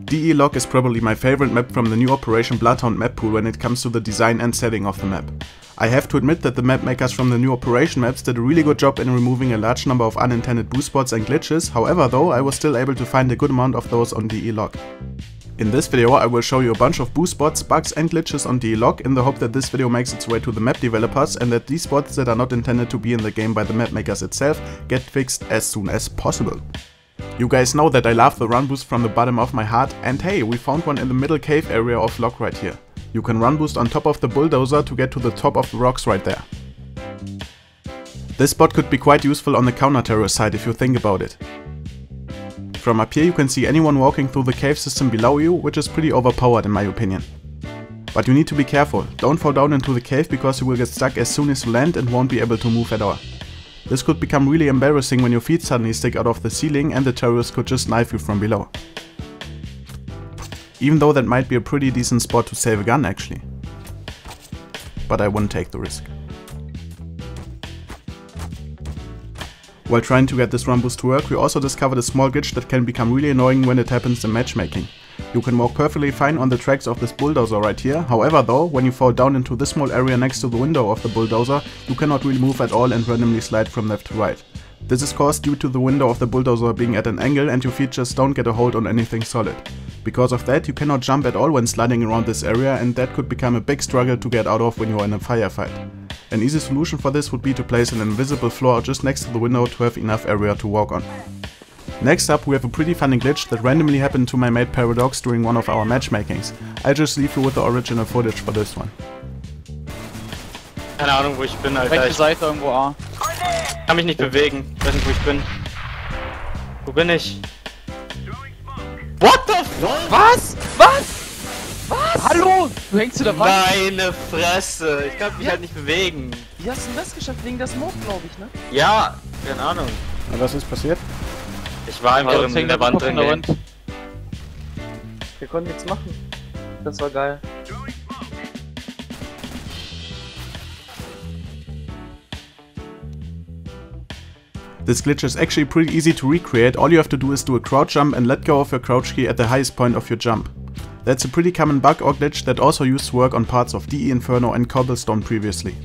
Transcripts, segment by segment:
DE Log is probably my favorite map from the new Operation Bloodhound map pool when it comes to the design and setting of the map. I have to admit that the map makers from the new Operation maps did a really good job in removing a large number of unintended boost spots and glitches, however though I was still able to find a good amount of those on DE Log. In this video I will show you a bunch of boost spots, bugs and glitches on DE Log in the hope that this video makes its way to the map developers and that these spots that are not intended to be in the game by the map makers itself get fixed as soon as possible. You guys know that I love the run boost from the bottom of my heart, and hey, we found one in the middle cave area of Log right here. You can run boost on top of the bulldozer to get to the top of the rocks right there. This spot could be quite useful on the counter-terrorist side if you think about it. From up here you can see anyone walking through the cave system below you, which is pretty overpowered in my opinion. But you need to be careful, don't fall down into the cave because you will get stuck as soon as you land and won't be able to move at all. This could become really embarrassing when your feet suddenly stick out of the ceiling and the terrorist could just knife you from below. Even though that might be a pretty decent spot to save a gun actually. But I wouldn't take the risk. While trying to get this run boost to work, we also discovered a small glitch that can become really annoying when it happens in matchmaking. You can walk perfectly fine on the tracks of this bulldozer right here, however though, when you fall down into this small area next to the window of the bulldozer, you cannot really move at all and randomly slide from left to right. This is caused due to the window of the bulldozer being at an angle and your feet just don't get a hold on anything solid. Because of that, you cannot jump at all when sliding around this area, and that could become a big struggle to get out of when you are in a firefight. An easy solution for this would be to place an invisible floor just next to the window to have enough area to walk on. Next up we have a pretty funny glitch that randomly happened to my mate Paradox during one of our matchmakings. I'll just leave you with the original footage for this one. Keine Ahnung wo ich bin, Alter. Rechte Seite irgendwo A. Ich kann mich nicht bewegen, ich weiß nicht wo ich bin. Wo bin ich? What the fuck? Was? Hallo? Du hängst zu der Wand? Meine Fresse, ich kann mich halt nicht bewegen. Wie hast du das geschafft? Wegen der Smoke, glaube ich, ne? Ja, keine Ahnung. Und was ist passiert? Ich war einfach in der Wand drin. Wir konnten nichts machen. Das war geil. This glitch is actually pretty easy to recreate. All you have to do is do a crouch jump and let go of your crouch key at the highest point of your jump. That's a pretty common bug or glitch that also used to work on parts of DE Inferno and Cobblestone previously.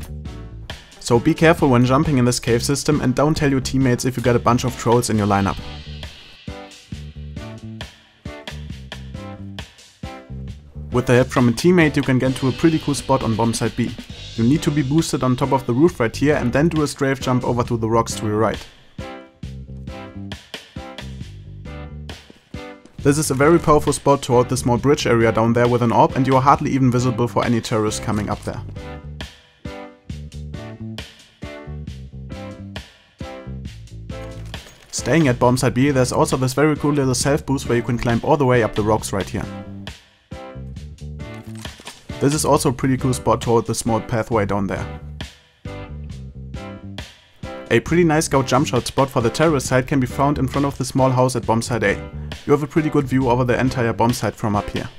So be careful when jumping in this cave system and don't tell your teammates if you got a bunch of trolls in your lineup. With the help from a teammate you can get to a pretty cool spot on bomb site B. You need to be boosted on top of the roof right here and then do a strafe jump over to the rocks to your right. This is a very powerful spot to hold the small bridge area down there with an orb, and you are hardly even visible for any terrorists coming up there. Staying at bomb site B, there's also this very cool little self boost where you can climb all the way up the rocks right here. This is also a pretty cool spot to hold the small pathway down there. A pretty nice scout jump shot spot for the terrorist side can be found in front of the small house at bomb site A. You have a pretty good view over the entire bomb site from up here.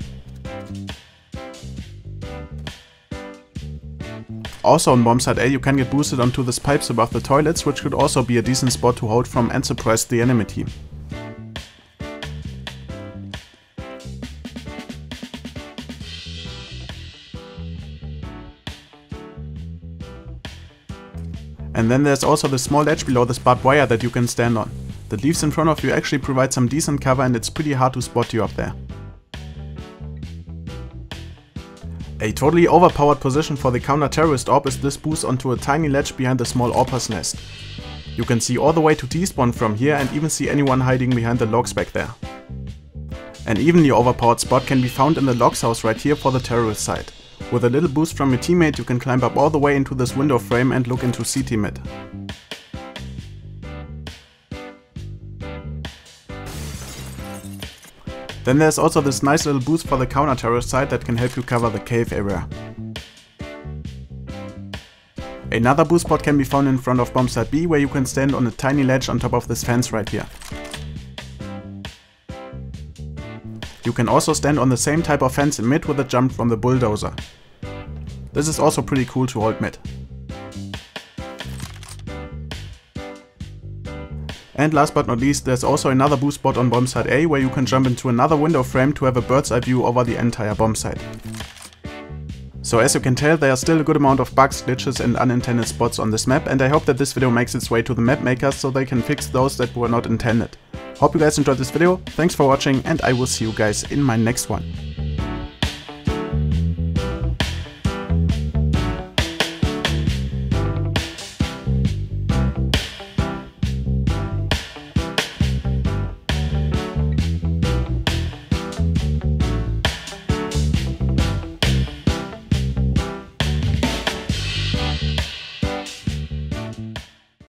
Also on bomb site A you can get boosted onto these pipes above the toilets, which could also be a decent spot to hold from and surprise the enemy team. And then there's also the small ledge below this barbed wire that you can stand on. The leaves in front of you actually provide some decent cover and it's pretty hard to spot you up there. A totally overpowered position for the counter-terrorist orb is this boost onto a tiny ledge behind the small orper's nest. You can see all the way to T-spawn from here and even see anyone hiding behind the logs back there. An evenly overpowered spot can be found in the logs house right here for the terrorist side. With a little boost from your teammate you can climb up all the way into this window frame and look into CT mid. Then there's also this nice little boost for the counter-terrorist side that can help you cover the cave area. Another boost spot can be found in front of bomb site B where you can stand on a tiny ledge on top of this fence right here. You can also stand on the same type of fence in mid with a jump from the bulldozer. This is also pretty cool to hold mid. And last but not least, there's also another boost spot on bomb site A where you can jump into another window frame to have a bird's eye view over the entire bomb site. So as you can tell, there are still a good amount of bugs, glitches and unintended spots on this map, and I hope that this video makes its way to the map makers so they can fix those that were not intended. Hope you guys enjoyed this video, thanks for watching, and I will see you guys in my next one.